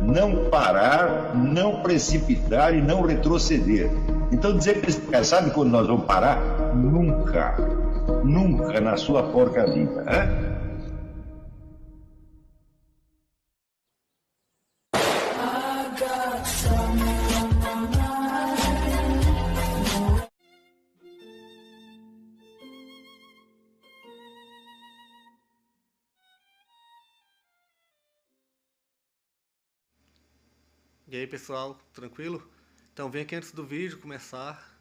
não parar, não precipitar e não retroceder. Então dizer para esse cara, sabe quando nós vamos parar? Nunca. Nunca na sua porca vida. Né? E aí pessoal, tranquilo? Então vem aqui antes do vídeo começar,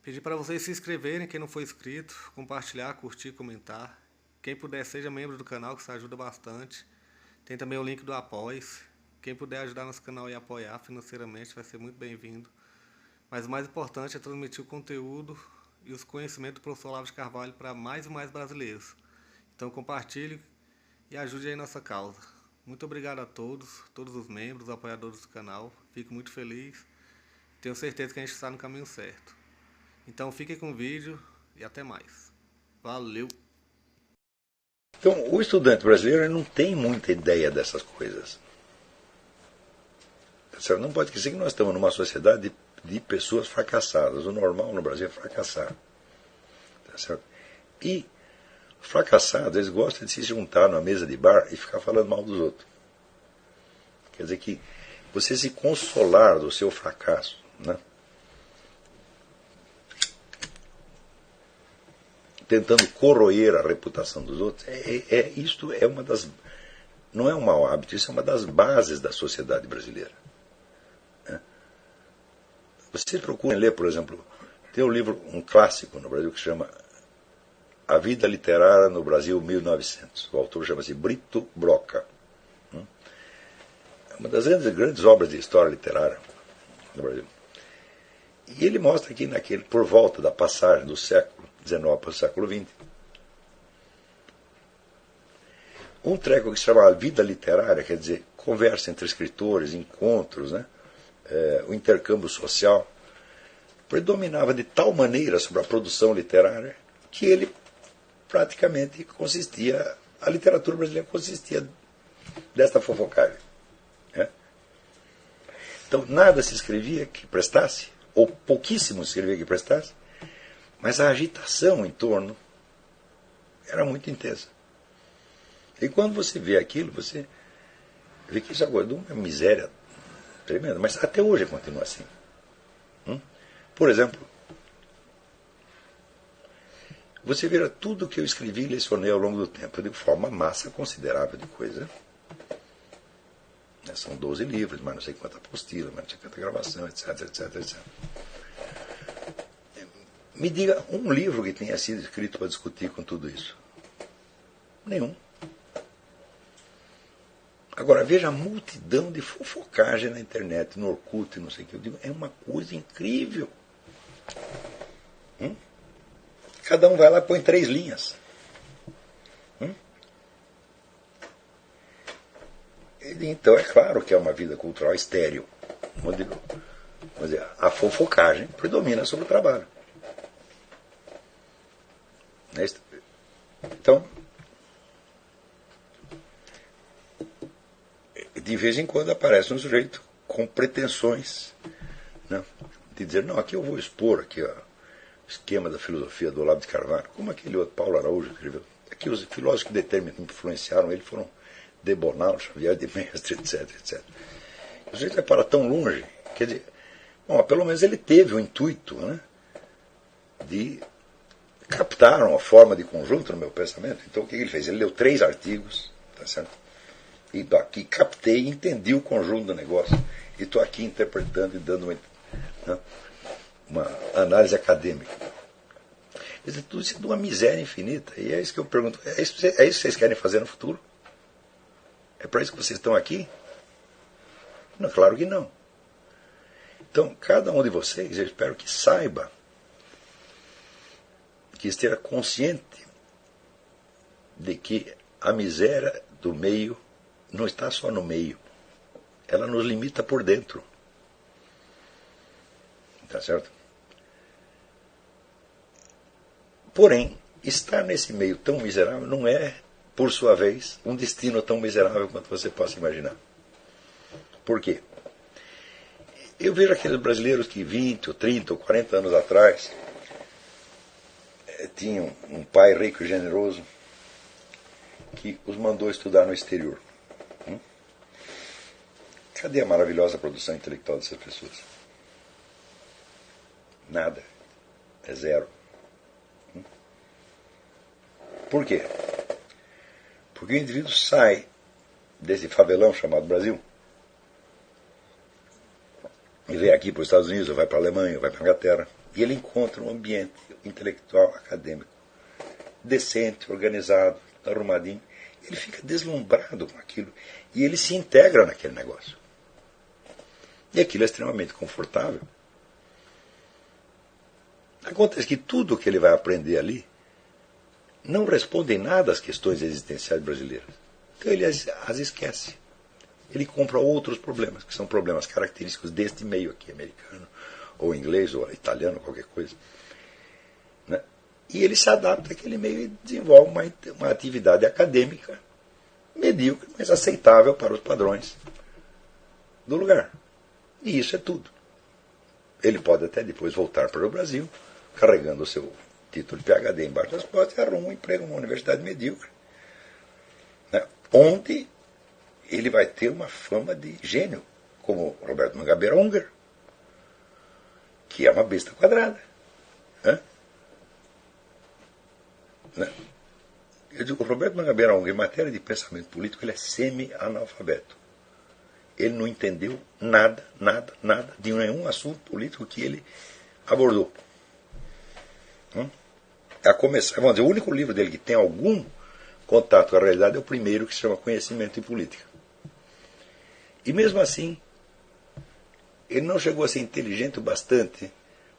pedir para vocês se inscreverem, quem não for inscrito, compartilhar, curtir, comentar. Quem puder seja membro do canal, que isso ajuda bastante. Tem também o link do Apoia-se. Quem puder ajudar nosso canal e apoiar financeiramente vai ser muito bem-vindo. Mas o mais importante é transmitir o conteúdo e os conhecimentos do professor Olavo de Carvalho para mais e mais brasileiros. Então compartilhe e ajude aí nossa causa. Muito obrigado a todos os membros, apoiadores do canal. Fico muito feliz. Tenho certeza que a gente está no caminho certo. Então fiquem com o vídeo e até mais. Valeu! Então, o estudante brasileiro não tem muita ideia dessas coisas. Não pode esquecer que nós estamos numa sociedade de pessoas fracassadas. O normal no Brasil é fracassar. Tá certo? E fracassados, eles gostam de se juntar numa mesa de bar e ficar falando mal dos outros. Quer dizer que você se consolar do seu fracasso, né? Tentando corroer a reputação dos outros, isto é uma das... Não é um mau hábito, isso é uma das bases da sociedade brasileira. Né? Vocês procurem ler, por exemplo, tem um livro, um clássico no Brasil que se chama A Vida Literária no Brasil 1900. O autor chama-se Brito Broca. É uma das grandes obras de história literária no Brasil. E ele mostra aqui, por volta da passagem do século XIX para o século XX, um treco que se chama Vida Literária, quer dizer, conversa entre escritores, encontros, né? O intercâmbio social, predominava de tal maneira sobre a produção literária que ele praticamente a literatura brasileira consistia desta fofocagem. Né? Então nada se escrevia que prestasse, ou pouquíssimo se escrevia que prestasse, mas a agitação em torno era muito intensa. E quando você vê aquilo, você vê que isso agora é uma miséria tremenda, mas até hoje continua assim. Por exemplo, você vê tudo que eu escrevi e lecionei ao longo do tempo, de forma massa considerável de coisa. São 12 livros, mas não sei quanta apostila, mas não sei quanta gravação, etc, etc, etc. Me diga um livro que tenha sido escrito para discutir com tudo isso. Nenhum. Agora, veja a multidão de fofocagem na internet, no Orkut, não sei o que. Eu digo, é uma coisa incrível. Cada um vai lá e põe 3 linhas. Então é claro que é uma vida cultural estéril, onde a fofocagem predomina sobre o trabalho. Então, de vez em quando aparece um sujeito com pretensões, né, de dizer, não, aqui eu vou expor aqui, ó, o esquema da filosofia do Olavo de Carvalho, como aquele outro Paulo Araújo escreveu. Aqui os filósofos que influenciaram ele foram Debonal, Xavier de Mestre, etc, etc. O sujeito vai para tão longe, quer dizer, bom, pelo menos ele teve o intuito, né, de captar uma forma de conjunto no meu pensamento. Então o que ele fez? Ele leu 3 artigos, tá certo? E aqui captei e entendi o conjunto do negócio. E estou aqui interpretando e dando uma análise acadêmica. Quer dizer, tudo isso é de uma miséria infinita. E é isso que eu pergunto, é isso que vocês querem fazer no futuro? É para isso que vocês estão aqui? Não, claro que não. Então, cada um de vocês, eu espero que saiba, que esteja consciente de que a miséria do meio não está só no meio. Ela nos limita por dentro. Tá certo? Porém, estar nesse meio tão miserável não é, por sua vez, um destino tão miserável quanto você possa imaginar. Por quê? Eu vejo aqueles brasileiros que 20, ou 30, ou 40 anos atrás tinham um pai rico e generoso que os mandou estudar no exterior. Cadê a maravilhosa produção intelectual dessas pessoas? Nada. É zero. Por quê? Porque o indivíduo sai desse favelão chamado Brasil e vem aqui para os Estados Unidos, ou vai para a Alemanha, ou vai para a Inglaterra, e ele encontra um ambiente intelectual, acadêmico, decente, organizado, arrumadinho. Ele fica deslumbrado com aquilo e ele se integra naquele negócio. E aquilo é extremamente confortável. Acontece que tudo que ele vai aprender ali não responde em nada às questões existenciais brasileiras. Então ele as esquece. Ele compra outros problemas, que são problemas característicos deste meio aqui, americano, ou inglês, ou italiano, qualquer coisa. Né? E ele se adapta àquele meio e desenvolve uma atividade acadêmica medíocre, mas aceitável para os padrões do lugar. E isso é tudo. Ele pode até depois voltar para o Brasil, carregando o seu título de PhD embaixo das costas e arruma um emprego numa universidade medíocre, né? Onde ele vai ter uma fama de gênio, como Roberto Mangabeira Unger, que é uma besta quadrada. Né? Eu digo, o Roberto Mangabeira Unger, em matéria de pensamento político, ele é semi-analfabeto. Ele não entendeu nada de nenhum assunto político que ele abordou. A começar, vamos dizer, o único livro dele que tem algum contato com a realidade é o primeiro, que se chama Conhecimento em Política. E mesmo assim, ele não chegou a ser inteligente o bastante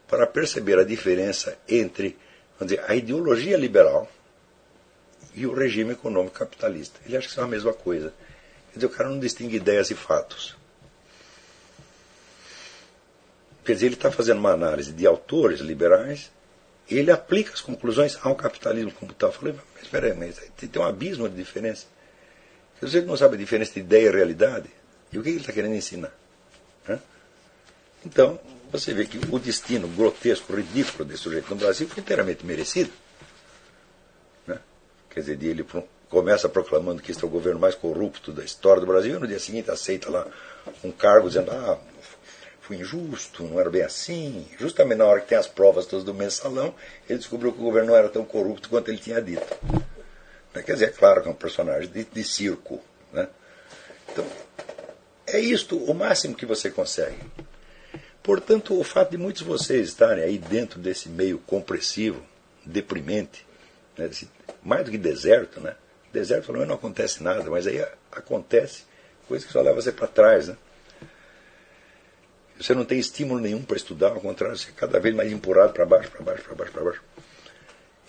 para perceber a diferença entre, vamos dizer, a ideologia liberal e o regime econômico capitalista. Ele acha que são a mesma coisa. Quer dizer, o cara não distingue ideias e fatos. Quer dizer, ele está fazendo uma análise de autores liberais e ele aplica as conclusões ao capitalismo como tal. Eu falei, mas espera aí, mas tem um abismo de diferença. Se você não sabe a diferença de ideia e realidade, e o que ele está querendo ensinar? Então, você vê que o destino grotesco, ridículo desse sujeito no Brasil foi inteiramente merecido. Quer dizer, ele começa proclamando que este é o governo mais corrupto da história do Brasil, e no dia seguinte aceita lá um cargo dizendo, foi injusto, não era bem assim. Justamente na hora que tem as provas todas do mensalão, ele descobriu que o governo não era tão corrupto quanto ele tinha dito. Quer dizer, é claro que é um personagem de circo. Né? Então, é isto o máximo que você consegue. Portanto, o fato de muitos de vocês estarem aí dentro desse meio compressivo, deprimente, né, mais do que deserto, né? Deserto pelo menos não acontece nada, mas aí acontece coisa que só leva você para trás. Né? Você não tem estímulo nenhum para estudar, ao contrário, você é cada vez mais empurrado para baixo, para baixo, para baixo, para baixo.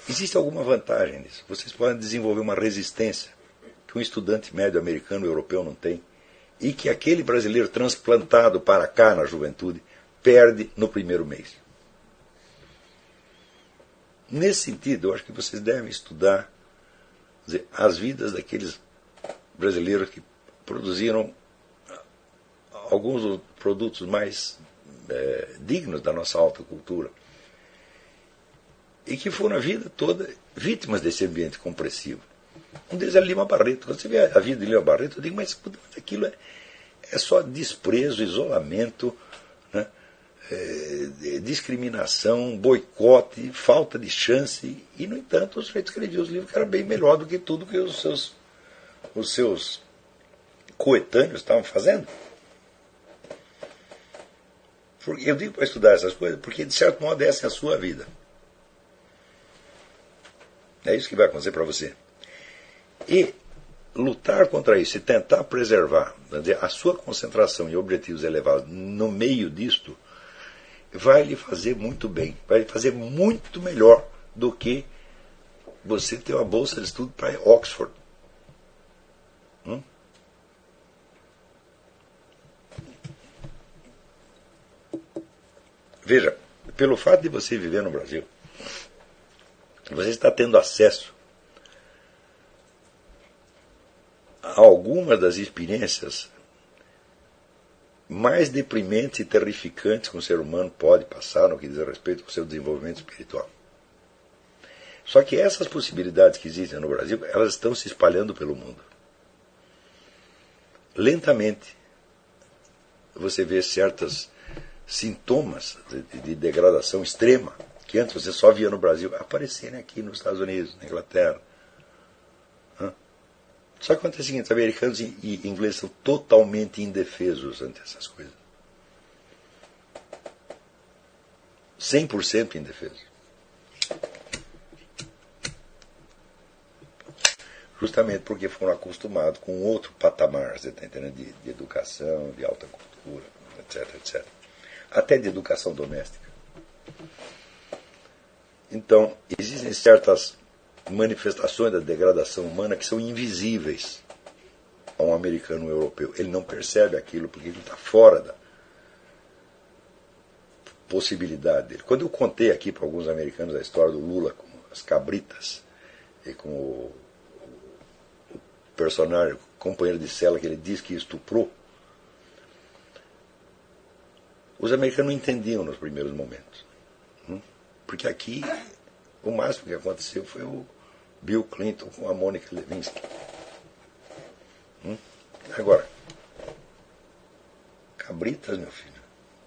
Existe alguma vantagem nisso. Vocês podem desenvolver uma resistência que um estudante médio americano ou europeu não tem, e que aquele brasileiro transplantado para cá na juventude perde no primeiro mês. Nesse sentido, eu acho que vocês devem estudar, dizer, as vidas daqueles brasileiros que produziram alguns dos produtos mais dignos da nossa alta cultura e que foram a vida toda vítimas desse ambiente compressivo. Um deles é Lima Barreto. Quando você vê a vida de Lima Barreto, eu digo, mas aquilo é só desprezo, isolamento, né? Discriminação, boicote, falta de chance, e no entanto o sujeito escrevia os livros que era bem melhor do que tudo que os seus coetâneos estavam fazendo. Eu digo para estudar essas coisas porque de certo modo essa é a sua vida. É isso que vai acontecer para você. E lutar contra isso e tentar preservar a sua concentração e objetivos elevados no meio disto vai lhe fazer muito bem, vai lhe fazer muito melhor do que você ter uma bolsa de estudo para Oxford. Veja, pelo fato de você viver no Brasil, você está tendo acesso a algumas das experiências mais deprimentes e terrificantes que um ser humano pode passar no que diz respeito ao seu desenvolvimento espiritual. Só que essas possibilidades que existem no Brasil, elas estão se espalhando pelo mundo. Lentamente, você vê certos sintomas de degradação extrema, que antes você só via no Brasil, aparecerem aqui nos Estados Unidos, na Inglaterra. Só que acontece o seguinte, os americanos e ingleses são totalmente indefesos ante essas coisas. 100% indefesos. Justamente porque foram acostumados com outro patamar, você está entendendo, de educação, de alta cultura, etc, etc. Até de educação doméstica. Então, existem certas manifestações da degradação humana que são invisíveis a um americano ou europeu. Ele não percebe aquilo porque ele está fora da possibilidade dele. Quando eu contei aqui para alguns americanos a história do Lula com as cabritas e com o personagem, o companheiro de cela que ele diz que estuprou, os americanos não entendiam nos primeiros momentos. Porque aqui o máximo que aconteceu foi o Bill Clinton com a Mônica Lewinsky. Agora, cabritas, meu filho,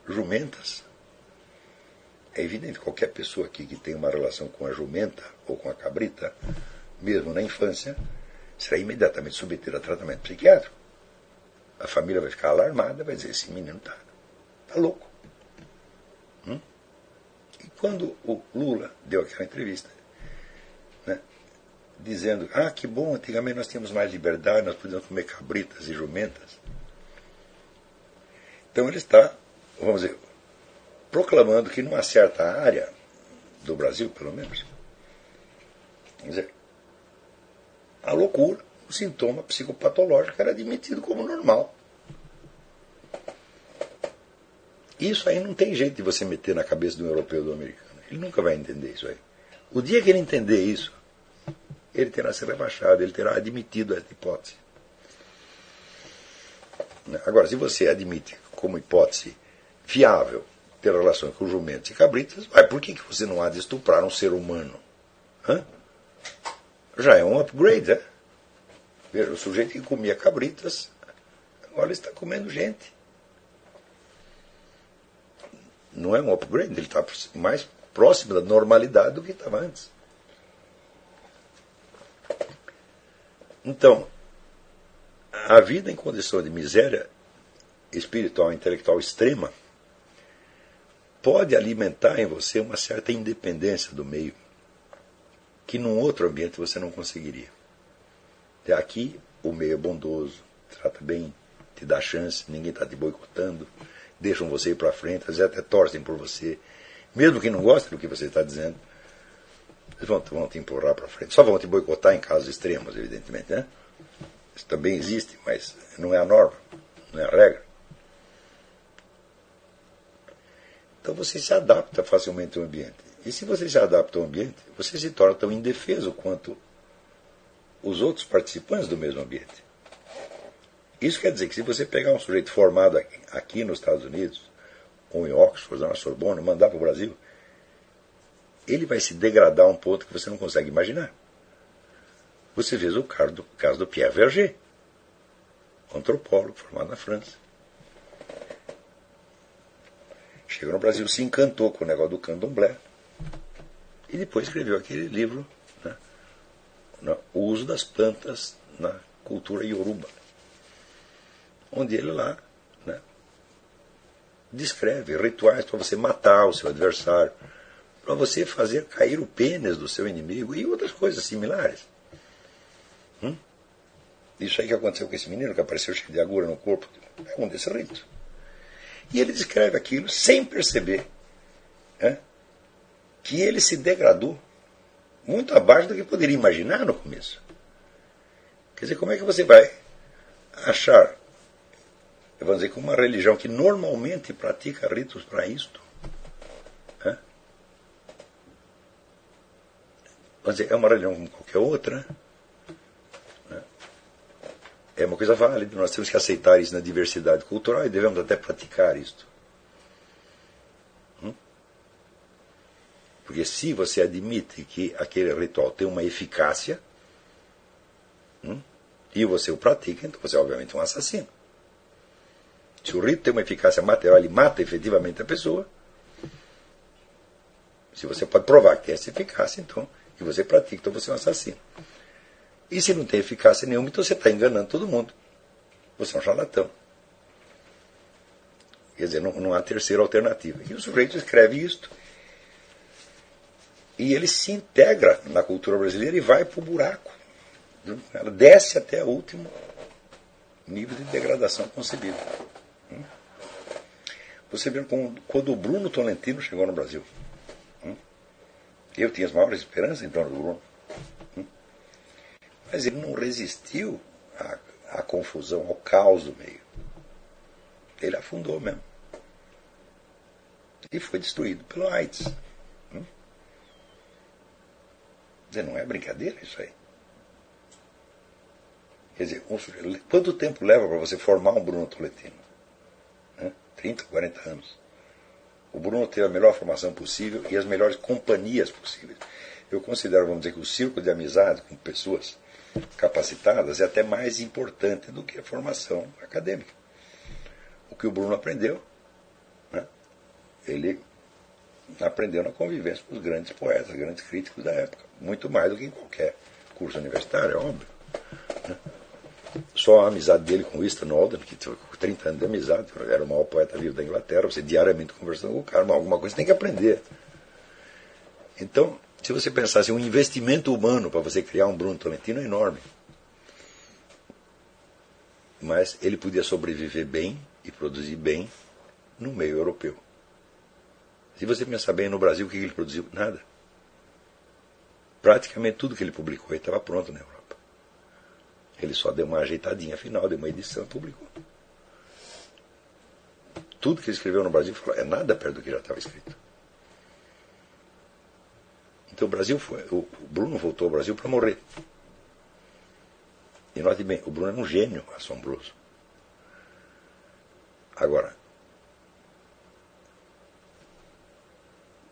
jumentas. É evidente que qualquer pessoa aqui que tem uma relação com a jumenta ou com a cabrita, mesmo na infância, será imediatamente submetida a tratamento psiquiátrico. A família vai ficar alarmada, vai dizer, esse menino está louco. E quando o Lula deu aquela entrevista, né, dizendo, que bom, antigamente nós tínhamos mais liberdade, nós podíamos comer cabritas e jumentas. Então ele está, vamos dizer, proclamando que numa certa área do Brasil, pelo menos, vamos dizer, a loucura, o sintoma psicopatológico era admitido como normal. Isso aí não tem jeito de você meter na cabeça do europeu ou do americano. Ele nunca vai entender isso aí. O dia que ele entender isso, ele terá se rebaixado, ele terá admitido essa hipótese. Agora, se você admite como hipótese viável ter relações com jumentos e cabritas, por que você não há de estuprar um ser humano? Já é um upgrade, né? Veja, o sujeito que comia cabritas, agora ele está comendo gente. Não é um upgrade, ele está mais próximo da normalidade do que estava antes. Então, a vida em condição de miséria espiritual e intelectual extrema pode alimentar em você uma certa independência do meio que num outro ambiente você não conseguiria. Aqui o meio é bondoso, trata bem, te dá chance, ninguém está te boicotando, deixam você ir para frente, às vezes até torcem por você, mesmo que não gostem do que você está dizendo, eles vão te empurrar para frente. Só vão te boicotar em casos extremos, evidentemente, né? Isso também existe, mas não é a norma, não é a regra. Então você se adapta facilmente ao ambiente. E se você se adapta ao ambiente, você se torna tão indefeso quanto os outros participantes do mesmo ambiente. Isso quer dizer que se você pegar um sujeito formado aqui nos Estados Unidos, ou em Oxford, ou na Sorbonne, mandar para o Brasil, ele vai se degradar a um ponto que você não consegue imaginar. Você vê o caso do Pierre Verger, antropólogo formado na França. Chegou no Brasil, se encantou com o negócio do candomblé, e depois escreveu aquele livro, né, O Uso das Plantas na Cultura Yoruba, onde ele lá, né, descreve rituais para você matar o seu adversário, para você fazer cair o pênis do seu inimigo e outras coisas similares. Isso aí que aconteceu com esse menino que apareceu cheio de agulha no corpo, é um desses ritos. E ele descreve aquilo sem perceber, né, que ele se degradou muito abaixo do que poderia imaginar no começo. Quer dizer, como é que você vai achar, vamos dizer, que uma religião que normalmente pratica ritos para isto, né, vamos dizer, é uma religião como qualquer outra, né, é uma coisa válida, nós temos que aceitar isso na diversidade cultural e devemos até praticar isto. Porque se você admite que aquele ritual tem uma eficácia, e você o pratica, então você é obviamente um assassino. Se o rito tem uma eficácia material, ele mata efetivamente a pessoa. Se você pode provar que tem essa eficácia, então, e você pratica, então você é um assassino. E se não tem eficácia nenhuma, então você está enganando todo mundo. Você é um charlatão. Quer dizer, não há terceira alternativa. E o sujeito escreve isto. E ele se integra na cultura brasileira e vai para o buraco. Ela desce até o último nível de degradação concebível. Você vê quando o Bruno Tolentino chegou no Brasil. Eu tinha as maiores esperanças em torno do Bruno. Mas ele não resistiu à confusão, ao caos do meio. Ele afundou mesmo. E foi destruído pelo AIDS. Quer dizer, não é brincadeira isso aí. Quer dizer, quanto tempo leva para você formar um Bruno Tolentino? 30, 40 anos. O Bruno teve a melhor formação possível e as melhores companhias possíveis. Eu considero, vamos dizer, que o círculo de amizade com pessoas capacitadas é até mais importante do que a formação acadêmica. O que o Bruno aprendeu, ele aprendeu na convivência com os grandes poetas, grandes críticos da época. Muito mais do que em qualquer curso universitário, é óbvio. Só a amizade dele com Winston Alden, que teve 30 anos de amizade, era o maior poeta vivo da Inglaterra, você diariamente conversando com o cara, mas alguma coisa tem que aprender. Então, se você pensasse, um investimento humano para você criar um Bruno Tolentino é enorme. Mas ele podia sobreviver bem e produzir bem no meio europeu. Se você pensar bem no Brasil, o que ele produziu? Nada. Praticamente tudo que ele publicou estava pronto na Europa. Ele só deu uma ajeitadinha final, deu uma edição e publicou. Tudo que ele escreveu no Brasil é nada perto do que já estava escrito. Então o Bruno voltou ao Brasil para morrer. E note bem, o Bruno era um gênio assombroso. Agora,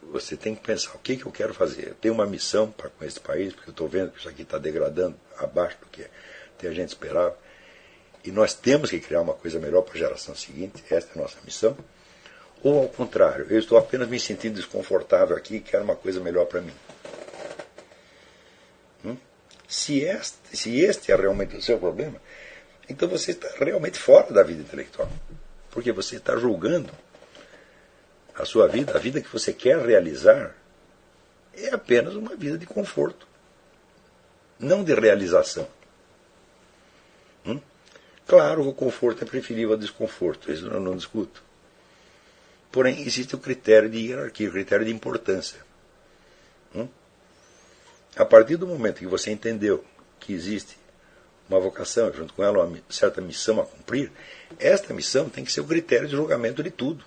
você tem que pensar, o que eu quero fazer? Eu tenho uma missão com esse país, porque eu estou vendo que isso aqui está degradando abaixo do que a gente esperava. E nós temos que criar uma coisa melhor para a geração seguinte, esta é a nossa missão. Ou ao contrário, eu estou apenas me sentindo desconfortável aqui e quero uma coisa melhor para mim. Se este é realmente o seu problema, então você está realmente fora da vida intelectual. Porque você está julgando a sua vida, a vida que você quer realizar, é apenas uma vida de conforto, não de realização. Claro, o conforto é preferível ao desconforto, isso eu não discuto. Porém, existe o critério de hierarquia, o critério de importância. A partir do momento que você entendeu que existe uma vocação e junto com ela uma certa missão a cumprir, esta missão tem que ser o critério de julgamento de tudo.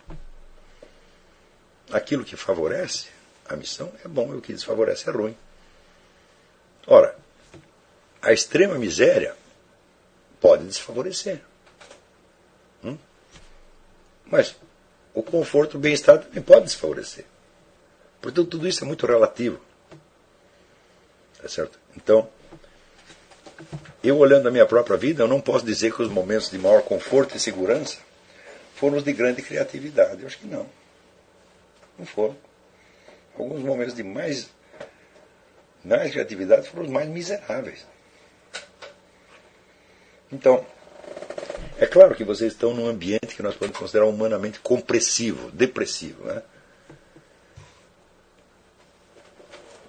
Aquilo que favorece a missão é bom e o que desfavorece é ruim. Ora, a extrema miséria pode desfavorecer. Mas o conforto, o bem-estar também pode desfavorecer. Portanto, tudo isso é muito relativo. Tá certo? Então, eu olhando a minha própria vida, eu não posso dizer que os momentos de maior conforto e segurança foram os de grande criatividade. Eu acho que não. Não foram. Alguns momentos de mais criatividade foram os mais miseráveis. Então, é claro que vocês estão num ambiente que nós podemos considerar humanamente compressivo, depressivo, né?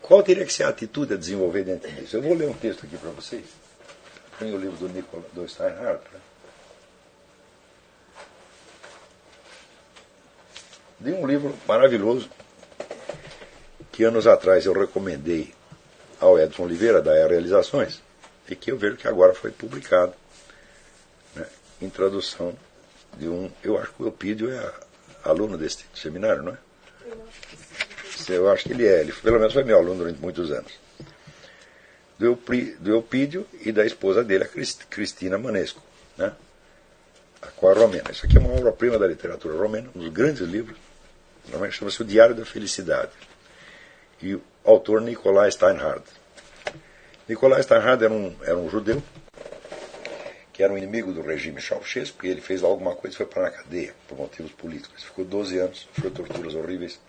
Qual teria que ser a atitude a desenvolver dentro disso? Eu vou ler um texto aqui para vocês. Tem o livro do Steinhardt. Né? De um livro maravilhoso que anos atrás eu recomendei ao Edson Oliveira, da Realizações, e que eu vejo que agora foi publicado, né, em tradução de um... Eu acho que o Eupídio é aluno desse seminário, não é? Eu acho que ele é. Ele pelo menos foi meu aluno durante muitos anos. Do Eupídio e da esposa dele, a Cristina Manesco. né? A Qual Romena. Isso aqui é uma obra-prima da literatura romena, um dos grandes livros, chama-se O Diário da Felicidade. E o autor Nikolai Steinhardt. Nikolai Steinhardt era um judeu que era um inimigo do regime Ceausescu, porque ele fez alguma coisa e foi para a cadeia por motivos políticos. Ficou 12 anos, sofreu torturas horríveis.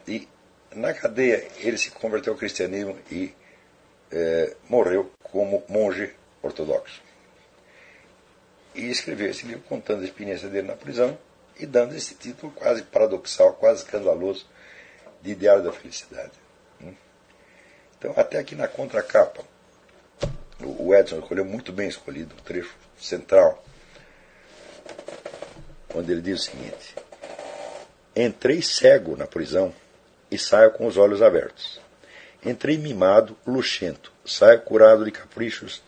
E na cadeia ele se converteu ao cristianismo e morreu como monge ortodoxo. E escreveu esse livro contando a experiência dele na prisão e dando esse título quase paradoxal, quase escandaloso, de Diário da Felicidade. Então, até aqui na contracapa, o Edson escolheu muito bem escolhido um trecho central, onde ele diz o seguinte: entrei cego na prisão e saio com os olhos abertos. Entrei mimado, luxento, saio curado de caprichos,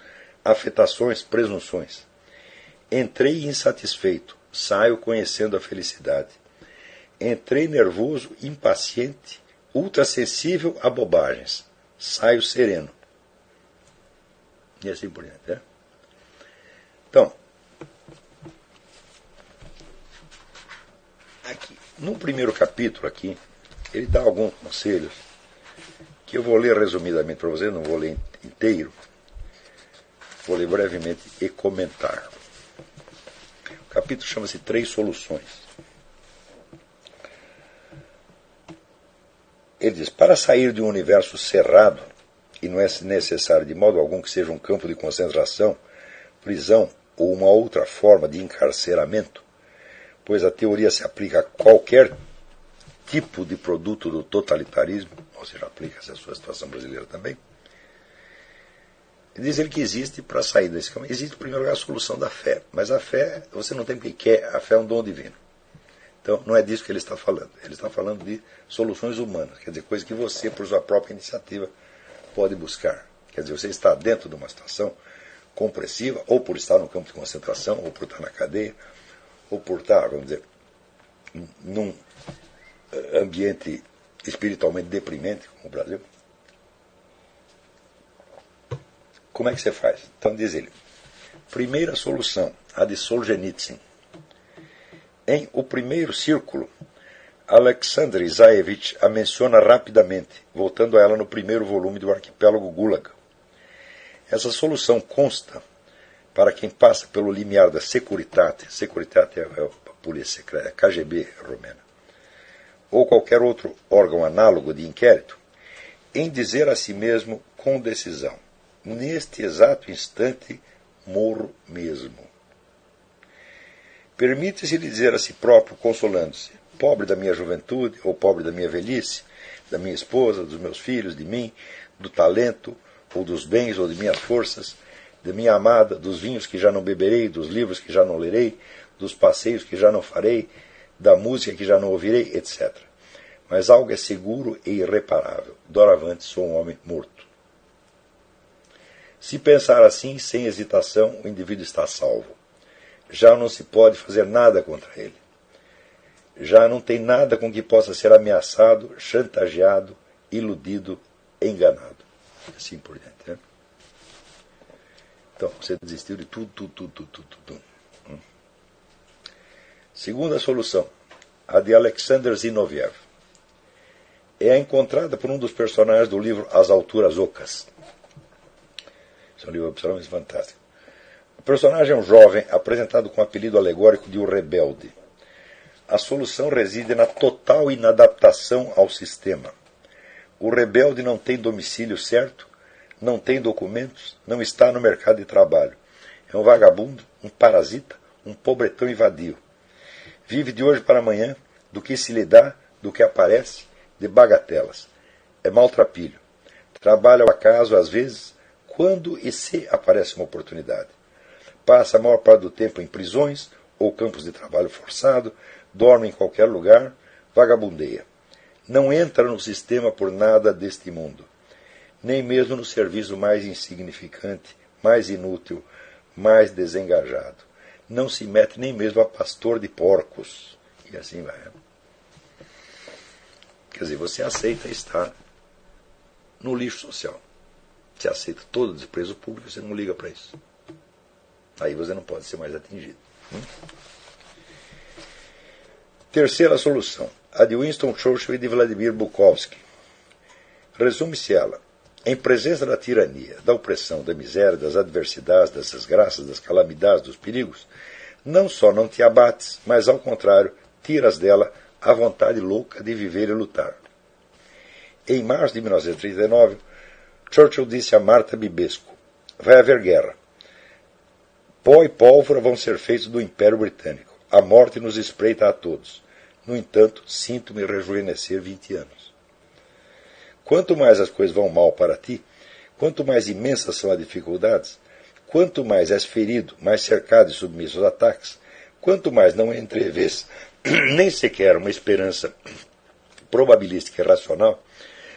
afetações, presunções. Entrei insatisfeito, saio conhecendo a felicidade. Entrei nervoso, impaciente, ultrassensível a bobagens, saio sereno. E assim por diante, né? Então, aqui, no primeiro capítulo aqui, ele dá alguns conselhos que eu vou ler resumidamente para vocês, não vou ler inteiro, vou ler brevemente e comentar. O capítulo chama-se 3 Soluções. Ele diz: para sair de um universo cerrado, e não é necessário de modo algum que seja um campo de concentração, prisão ou uma outra forma de encarceramento, pois a teoria se aplica a qualquer tipo de produto do totalitarismo, ou seja, aplica-se à sua situação brasileira também. Diz ele que existe, para sair desse caminho, existe, em primeiro lugar, a solução da fé. Mas a fé, você não tem porque quer, a fé é um dom divino. Então, não é disso que ele está falando. Ele está falando de soluções humanas, quer dizer, coisas que você, por sua própria iniciativa, pode buscar. Quer dizer, você está dentro de uma situação compressiva, ou por estar no campo de concentração, ou por estar na cadeia, ou por estar, vamos dizer, num ambiente espiritualmente deprimente, como o Brasil. Como é que você faz? Então diz ele: primeira solução, a de Solzhenitsyn. Em O Primeiro Círculo, Alexander Isaevich a menciona rapidamente, voltando a ela no primeiro volume do Arquipélago Gulag. Essa solução consta, para quem passa pelo limiar da Securitate é a polícia secreta, KGB romena, ou qualquer outro órgão análogo de inquérito, em dizer a si mesmo com decisão: neste exato instante morro mesmo. Permite-se-lhe dizer a si próprio, consolando-se: pobre da minha juventude, ou pobre da minha velhice, da minha esposa, dos meus filhos, de mim, do talento, ou dos bens, ou de minhas forças, de minha amada, dos vinhos que já não beberei, dos livros que já não lerei, dos passeios que já não farei, da música que já não ouvirei, etc. Mas algo é seguro e irreparável: doravante sou um homem morto. Se pensar assim, sem hesitação, o indivíduo está salvo. Já não se pode fazer nada contra ele. Já não tem nada com que possa ser ameaçado, chantageado, iludido, enganado. Assim por diante. Né? Então, você desistiu de tudo. Segunda solução, a de Alexander Zinoviev. É encontrada por um dos personagens do livro As Alturas Ocas. Esse é um livro absolutamente fantástico. O personagem é um jovem apresentado com o apelido alegórico de O Rebelde. A solução reside na total inadaptação ao sistema. O rebelde não tem domicílio certo, não tem documentos, não está no mercado de trabalho. É um vagabundo, um parasita, um pobretão e vadio. Vive de hoje para amanhã, do que se lhe dá, do que aparece, de bagatelas. É maltrapilho. Trabalha ao acaso, às vezes, quando e se aparece uma oportunidade. Passa a maior parte do tempo em prisões ou campos de trabalho forçado, dorme em qualquer lugar, vagabundeia. Não entra no sistema por nada deste mundo, nem mesmo no serviço mais insignificante, mais inútil, mais desengajado. Não se mete nem mesmo a pastor de porcos. E assim vai. Quer dizer, você aceita estar no lixo social. Você aceita todo o desprezo público, você não liga para isso. Aí você não pode ser mais atingido. Terceira solução, a de Winston Churchill e de Vladimir Bukovsky. Resume-se ela: em presença da tirania, da opressão, da miséria, das adversidades, das desgraças, das calamidades, dos perigos, não só não te abates, mas ao contrário, tiras dela a vontade louca de viver e lutar. Em março de 1939, Churchill disse a Martha Bibesco: vai haver guerra. Pó e pólvora vão ser feitos do Império Britânico. A morte nos espreita a todos. No entanto, sinto-me rejuvenescer 20 anos. Quanto mais as coisas vão mal para ti, quanto mais imensas são as dificuldades, quanto mais és ferido, mais cercado e submisso aos ataques, quanto mais não entrevês nem sequer uma esperança probabilística e racional,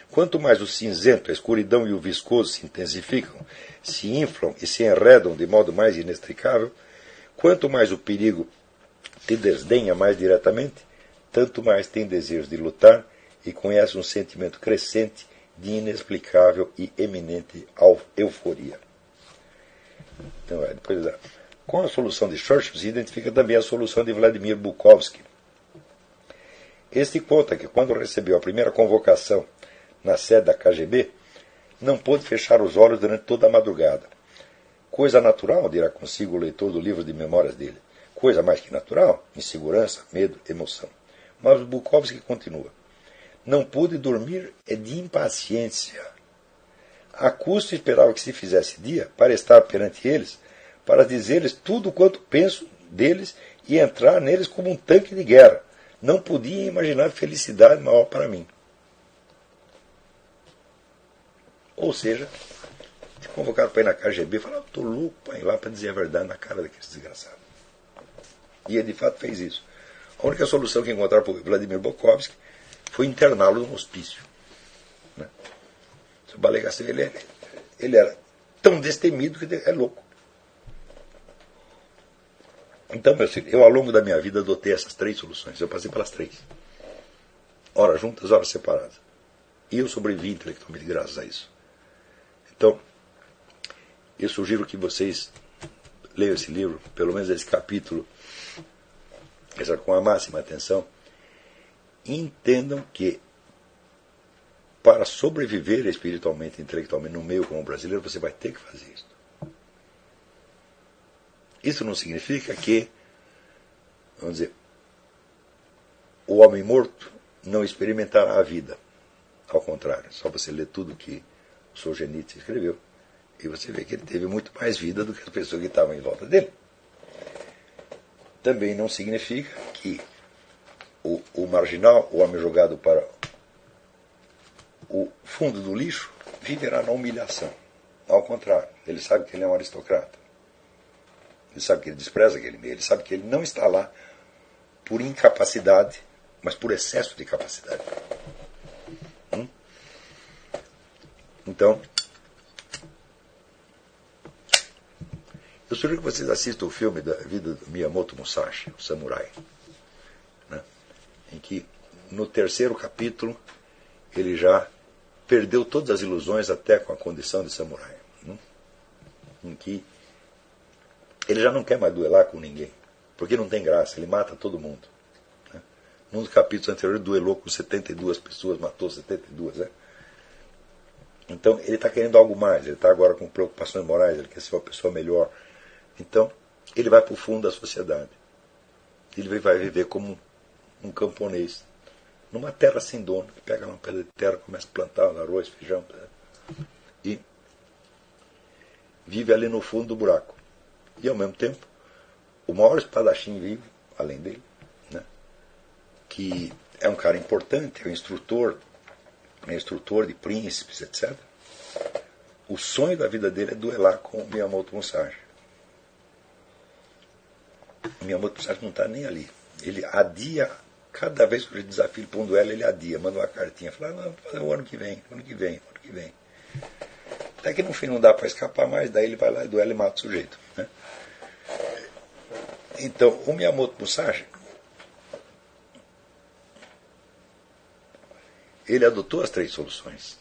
quanto mais o cinzento, a escuridão e o viscoso se intensificam, se inflam e se enredam de modo mais inextricável, quanto mais o perigo te desdenha mais diretamente, tanto mais tem desejo de lutar e conhece um sentimento crescente de inexplicável e eminente euforia. Então, depois, com a solução de Churchill se identifica também a solução de Vladimir Bukovsky. Este conta que, quando recebeu a primeira convocação na sede da KGB, não pôde fechar os olhos durante toda a madrugada. Coisa natural, dirá consigo o leitor do livro de memórias dele. Coisa mais que natural, insegurança, medo, emoção. Mas Bukovsky continua: não pude dormir de impaciência. A custo esperava que se fizesse dia para estar perante eles, para dizer-lhes tudo quanto penso deles e entrar neles como um tanque de guerra. Não podia imaginar felicidade maior para mim. Ou seja, te convocaram para ir na KGB e falaram: estou louco para ir lá para dizer a verdade na cara daqueles desgraçados. E ele de fato fez isso. A única solução que encontraram para o Vladimir Bukovsky foi interná-lo num hospício. Né? Sob a alegação, ele era tão destemido que é louco. Então, meu filho, eu ao longo da minha vida adotei essas três soluções. Eu passei pelas três. Ora juntas, ora separadas. E eu sobrevivi intelectualmente graças a isso. Então, eu sugiro que vocês leiam esse livro, pelo menos esse capítulo, com a máxima atenção, e entendam que para sobreviver espiritualmente e intelectualmente no meio como brasileiro, você vai ter que fazer isso. Isso não significa que, vamos dizer, o homem morto não experimentará a vida. Ao contrário, só você ler tudo que o Solzhenitsyn escreveu, e você vê que ele teve muito mais vida do que as pessoas que estavam em volta dele. Também não significa que o marginal, o homem jogado para o fundo do lixo, viverá na humilhação. Ao contrário, ele sabe que ele é um aristocrata. Ele sabe que ele despreza aquele meio. Ele sabe que ele não está lá por incapacidade, mas por excesso de capacidade. Então, eu sugiro que vocês assistam o filme da vida do Miyamoto Musashi, o samurai, né? Em que, no terceiro capítulo, ele já perdeu todas as ilusões até com a condição de samurai, né? Em que ele já não quer mais duelar com ninguém, porque não tem graça, ele mata todo mundo. Né? Num dos capítulos anteriores, duelou com 72 pessoas, matou 72, né? Então, ele está querendo algo mais, ele está agora com preocupações morais, ele quer ser uma pessoa melhor. Então, ele vai para o fundo da sociedade. Ele vai viver como um camponês, numa terra sem dono. Ele pega uma pedra de terra, começa a plantar arroz, feijão, e vive ali no fundo do buraco. E, ao mesmo tempo, o maior espadachim vivo, além dele, né, que é um cara importante, é um instrutor de príncipes, etc. O sonho da vida dele é duelar com o Miyamoto Musashi. O Miyamoto Musashi não está nem ali. Ele adia, cada vez que eu desafio ele para um duelo, ele adia, manda uma cartinha, fala: não, vou fazer o ano que vem. Até que no fim não dá para escapar mais, daí ele vai lá e duela e mata o sujeito. Né? Então, o Miyamoto Musashi, ele adotou as três soluções.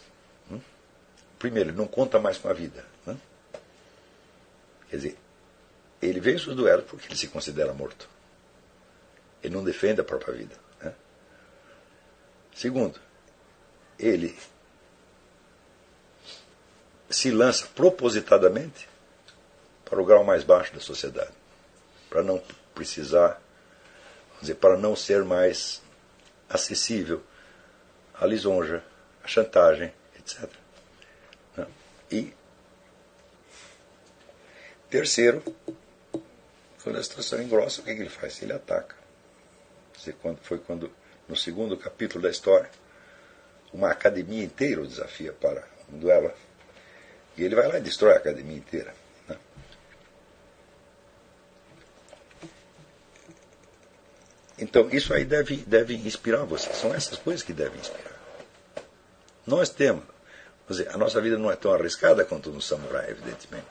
Primeiro, ele não conta mais com a vida. Quer dizer, ele vence os duelos porque ele se considera morto. Ele não defende a própria vida. Né? Segundo, ele se lança propositadamente para o grau mais baixo da sociedade, para não precisar, vamos dizer, para não ser mais acessível à lisonja, à chantagem, etc. Né? E terceiro, quando a situação engrossa, o que ele faz? Ele ataca. Foi quando, no segundo capítulo da história, uma academia inteira o desafia para um duelo, e ele vai lá e destrói a academia inteira. Né? Então, isso aí deve inspirar você. São essas coisas que devem inspirar. Nós temos, quer dizer, a nossa vida não é tão arriscada quanto no samurai, evidentemente,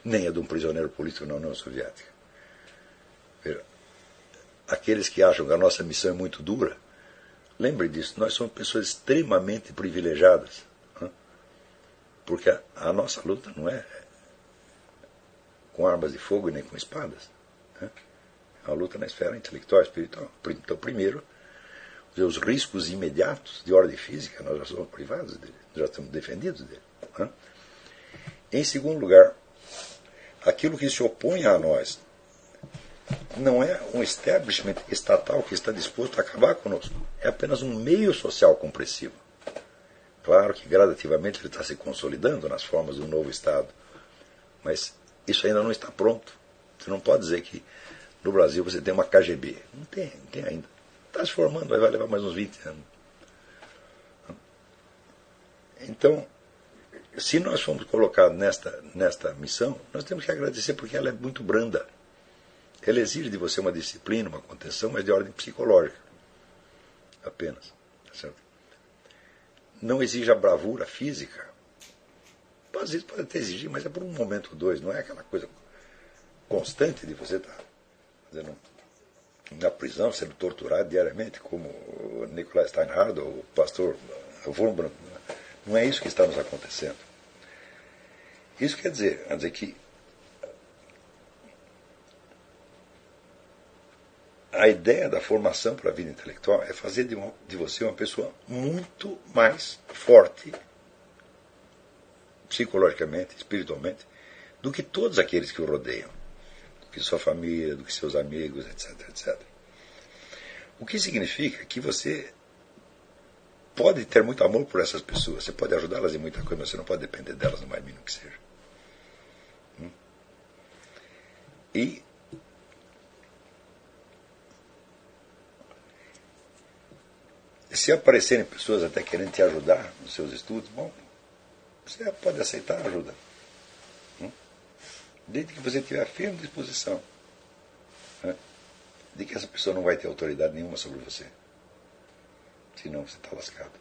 nem a de um prisioneiro político na União Soviética. Aqueles que acham que a nossa missão é muito dura, lembre disso, nós somos pessoas extremamente privilegiadas, né? Porque a nossa luta não é com armas de fogo e nem com espadas. Né? É uma luta na esfera intelectual e espiritual. Então, primeiro, os riscos imediatos de ordem física, nós já somos privados dele, já estamos defendidos dele. Né? Em segundo lugar, aquilo que se opõe a nós não é um establishment estatal que está disposto a acabar conosco. É apenas um meio social compressivo. Claro que gradativamente ele está se consolidando nas formas do novo Estado. Mas isso ainda não está pronto. Você não pode dizer que no Brasil você tem uma KGB. Não tem ainda. Está se formando, mas vai levar mais uns 20 anos. Então, se nós fomos colocados nesta missão, nós temos que agradecer porque ela é muito branda. Ela exige de você uma disciplina, uma contenção, mas de ordem psicológica. Apenas. Certo? Não exige a bravura física. Às vezes pode até exigir, mas é por um momento ou dois. Não é aquela coisa constante de você estar na prisão, sendo torturado diariamente, como o Nikolai Steinhardt ou o pastor Wurmbrand. Não é isso que está nos acontecendo. Isso quer dizer que a ideia da formação para a vida intelectual é fazer de você uma pessoa muito mais forte, psicologicamente, espiritualmente, do que todos aqueles que o rodeiam, do que sua família, do que seus amigos, etc, etc. O que significa que você pode ter muito amor por essas pessoas, você pode ajudá-las em muita coisa, mas você não pode depender delas no mais mínimo que seja. E se aparecerem pessoas até querendo te ajudar nos seus estudos, bom, você pode aceitar a ajuda. Desde que você tiver a firme disposição, né, de que essa pessoa não vai ter autoridade nenhuma sobre você. Senão você está lascado.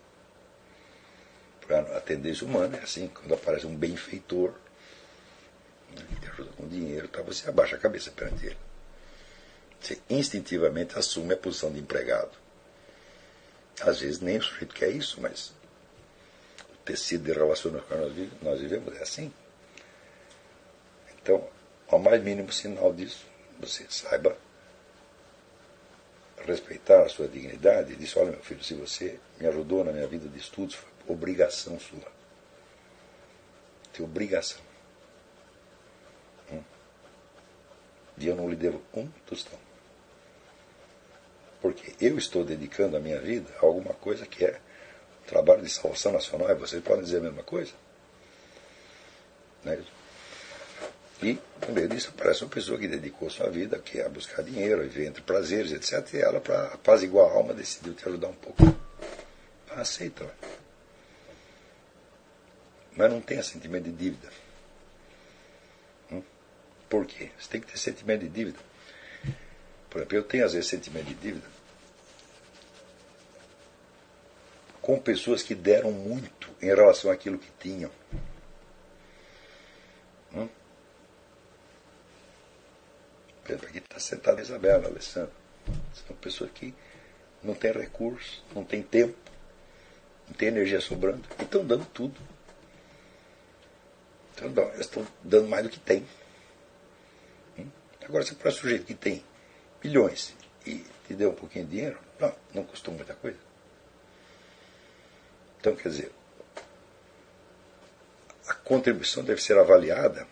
Porque a tendência humana é assim, quando aparece um benfeitor, né, que te ajuda com dinheiro, tá, você abaixa a cabeça perante ele. Você instintivamente assume a posição de empregado. Às vezes nem o sujeito quer isso, mas o tecido de relações no qual nós vivemos é assim. Então, ao mais mínimo sinal disso, você saiba respeitar a sua dignidade e dizer: olha, meu filho, se você me ajudou na minha vida de estudos, foi obrigação sua. Tem obrigação. E eu não lhe devo um tostão. Porque eu estou dedicando a minha vida a alguma coisa que é um trabalho de salvação nacional, e vocês podem dizer a mesma coisa. Não é isso? E, no meio disso, aparece uma pessoa que dedicou sua vida a buscar dinheiro, a viver entre prazeres, etc. E ela, para apaziguar a alma, decidiu te ajudar um pouco. Aceita. Mas não tenha sentimento de dívida. Por quê? Você tem que ter sentimento de dívida. Por exemplo, eu tenho às vezes sentimento de dívida com pessoas que deram muito em relação àquilo que tinham. Por exemplo, aqui está sentada a Isabela, a Alessandra. São pessoas que não têm recursos, não têm tempo, não têm energia sobrando, e estão dando tudo. Então, elas estão dando mais do que tem. Agora, se para um sujeito que tem milhões e te deu um pouquinho de dinheiro, não custou muita coisa. Então, quer dizer, a contribuição deve ser avaliada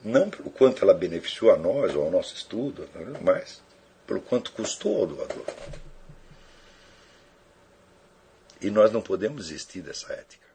não pelo quanto ela beneficiou a nós ou ao nosso estudo, mas pelo quanto custou ao doador. E nós não podemos desistir dessa ética.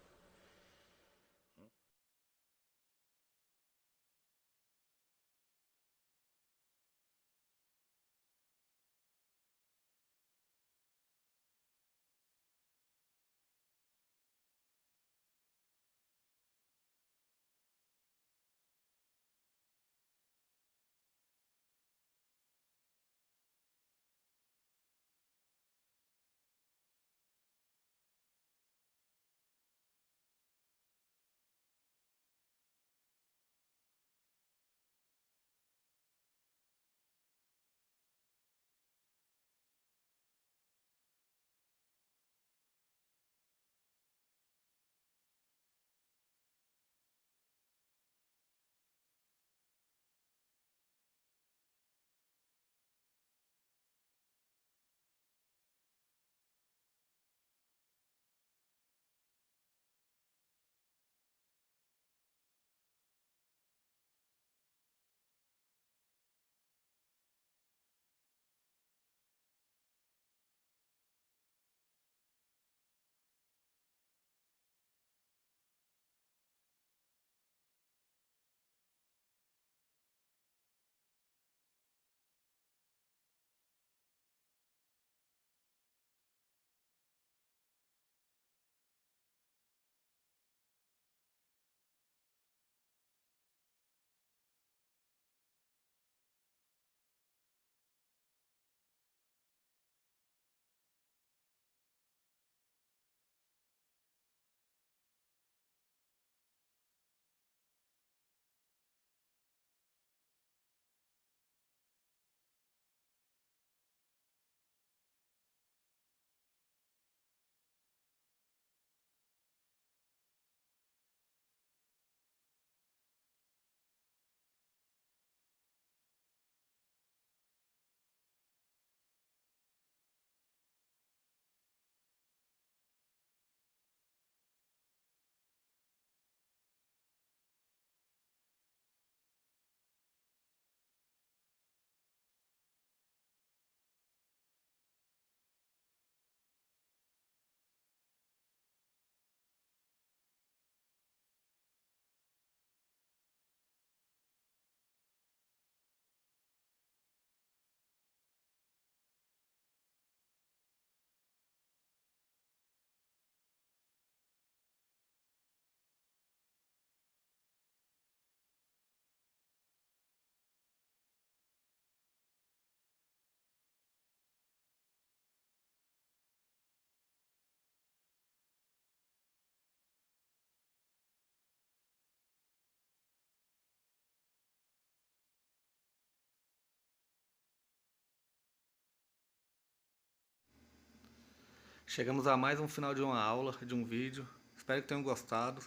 Chegamos a mais um final de uma aula, de um vídeo. Espero que tenham gostado.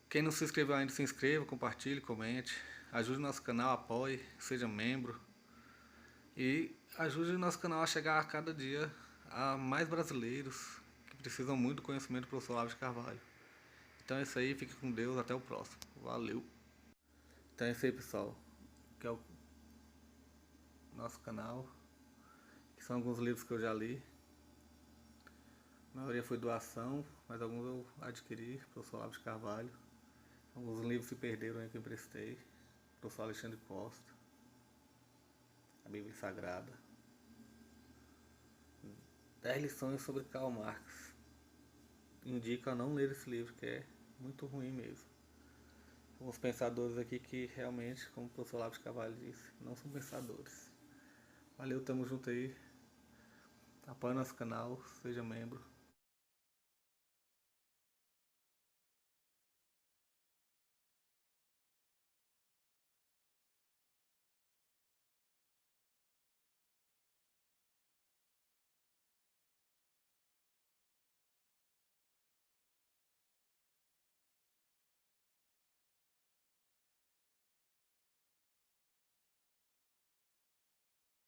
Quem não se inscreveu ainda, se inscreva, compartilhe, comente. Ajude o nosso canal, apoie, seja membro. E ajude o nosso canal a chegar a cada dia a mais brasileiros que precisam muito do conhecimento do professor Olavo de Carvalho. Então é isso aí, fique com Deus, até o próximo. Valeu! Então é isso aí, pessoal. Que é o nosso canal. Que são alguns livros que eu já li. A maioria foi doação, mas alguns eu adquiri, professor Olavo de Carvalho. Alguns livros se perderam aí que eu emprestei, professor Alexandre Costa, a Bíblia Sagrada. 10 lições sobre Karl Marx. Indico a não ler esse livro, que é muito ruim mesmo. Alguns pensadores aqui que realmente, como o professor Olavo de Carvalho disse, não são pensadores. Valeu, tamo junto aí. Apoie nosso canal, seja membro.